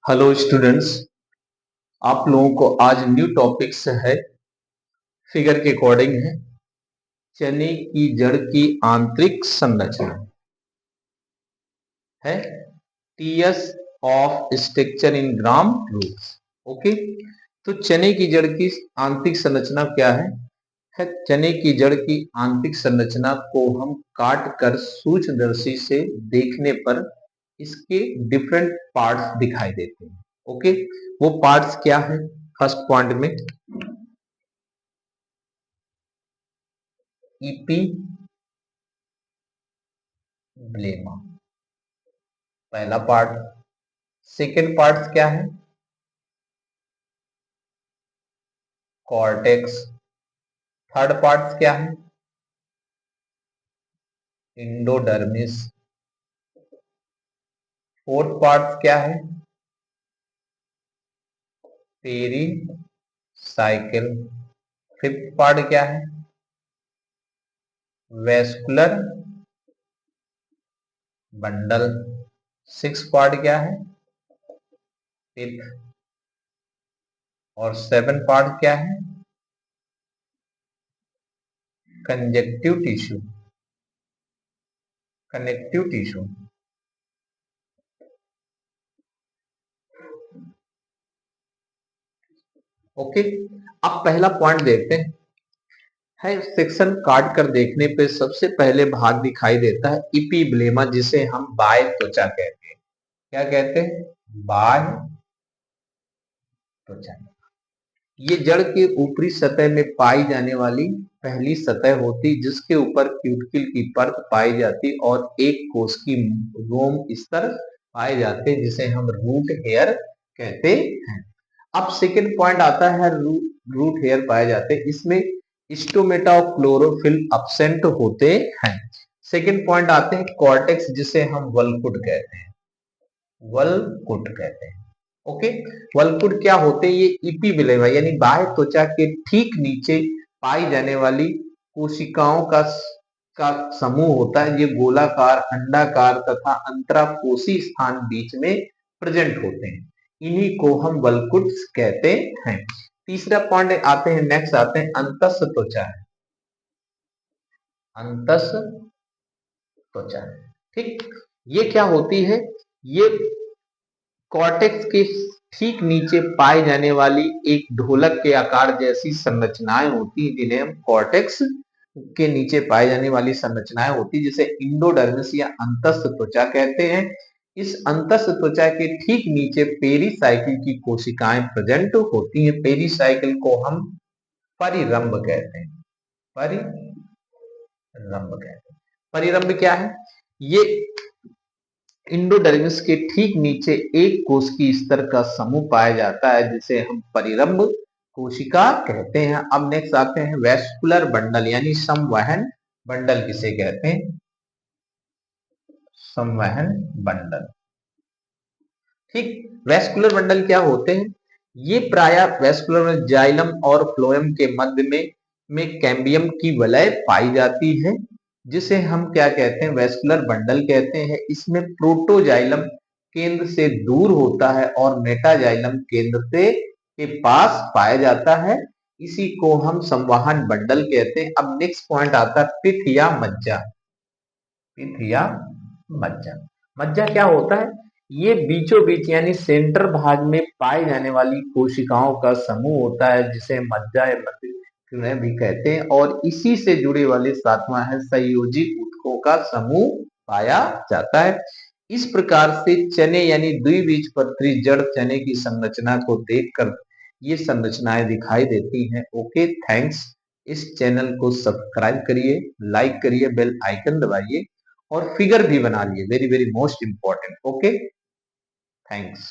Hello students. आप लोगों को आज न्यू टॉपिक्स है, फिगर के अकॉर्डिंग है चने की जड़ की आंतरिक संरचना है TS of structure in gram roots. Okay, तो चने की जड़ की आंतरिक संरचना क्या है चने की जड़ की आंतरिक संरचना को हम काट कर सूक्ष्मदर्शी से देखने पर इसके डिफरेंट पार्ट्स दिखाई देते हैं। ओके, वो पार्ट्स क्या है? फर्स्ट पॉइंट में ईपी ब्लेमा, पहला पार्ट। सेकेंड पार्ट क्या है? कॉर्टेक्स। थर्ड पार्ट क्या है? इंडोडर्मिस। फोर्थ पार्ट क्या है? Peri cycle. फिफ्थ पार्ट क्या है? Vascular bundle. सिक्स पार्ट क्या है? पिथ। और सेवन पार्ट क्या है? Conjunctive tissue, connective tissue. Okay, अब पहला पॉइंट देखते हैं। सेक्शन काट कर देखने पे सबसे पहले भाग दिखाई देता है इपीब्लेमा, जिसे हम बाह्य त्वचा कहते हैं। क्या कहते हैं? बाह्य त्वचा। ये जड़ के ऊपरी सतह में पाई जाने वाली पहली सतह होती, जिसके ऊपर क्यूटिकल की परत पाई जाती और एक कोश की रोम स्तर पाए जाते, जिसे हम रूट हेयर कहते हैं। अब सेकेंड पॉइंट आता है, रूट हेयर पाए जाते, इसमें स्टोमेटा और क्लोरोफिल अब्सेंट होते हैं। सेकेंड पॉइंट आते हैं कॉर्टेक्स, जिसे हम वल्कुट कहते हैं। वल्कुट कहते हैं। ओके, वल्कुट क्या होते हैं? ये इपीब्लेमा यानी बाह्य त्वचा के ठीक नीचे पाई जाने वाली कोशिकाओं का समूह होता है। ये गोलाकार, अंडाकार तथा अंतराकोशी स्थान बीच में प्रेजेंट होते हैं। इन्हीं को हम वल्कुट कहते हैं। तीसरा पॉइंट आते हैं, नेक्स्ट आते हैं अंतस्थ त्वचा। अंतस्थ त्वचा, ठीक, ये क्या होती है? ये कॉर्टेक्स के ठीक नीचे पाई जाने वाली एक ढोलक के आकार जैसी संरचनाएं होती हैं, जिन्हें हम कॉर्टेक्स के नीचे पाई जाने वाली संरचनाएं होती, जिसे इंडोडर्मिस या अंतस्थ त्वचा कहते हैं। इस अंतस्थ त्वचा के ठीक नीचे पेरीसाइकिल की कोशिकाएं प्रेजेंट होती हैं। पेरीसाइकिल को हम परिरंभ कहते हैं। परिरंभ कहते हैं। परिरंभ क्या है? ये इंडोडर्मिस के ठीक नीचे एक कोश की स्तर का समूह पाया जाता है, जिसे हम परिरंभ कोशिका कहते हैं। अब नेक्स्ट आते हैं वेस्कुलर बंडल यानी संवहन बंडल किसे कहते हैं? संवहन बंडल, ठीक। वेस्कुलर बंडल क्या होते हैं? ये प्रायः वेस्कुलर जाइलम और फ्लोएम के मध्य में कैम्बियम की वलय पाई जाती है, जिसे हम क्या कहते हैं? वेस्कुलर बंडल कहते हैं। इसमें प्रोटोजाइलम केंद्र से दूर होता है और मेटाजाइलम केंद्र से के पास पाया जाता है। इसी को हम संवहन बंडल कहते हैं। अब नेक्स्ट पॉइंट आता है पिथ या मज्जा। पिथ या मज्जा। मज्जा क्या होता है? ये बीचों बीच यानी सेंटर भाग में पाई जाने वाली कोशिकाओं का समूह होता है, जिसे मज्जा या मज्जा भी कहते हैं। और इसी से जुड़े वाले सातवां है संयोजी ऊतकों का समूह पाया जाता है। इस प्रकार से चने यानी द्विबीजपत्री जड़ चने की संरचना को देखकर ये संरचनाएं दिखाई देती हैं। Okay, thanks. इस चैनल को सब्सक्राइब करिए, लाइक करिए, बेल आइकन दबाइए और फिगर भी बना लिए, very very most important. Okay, thanks.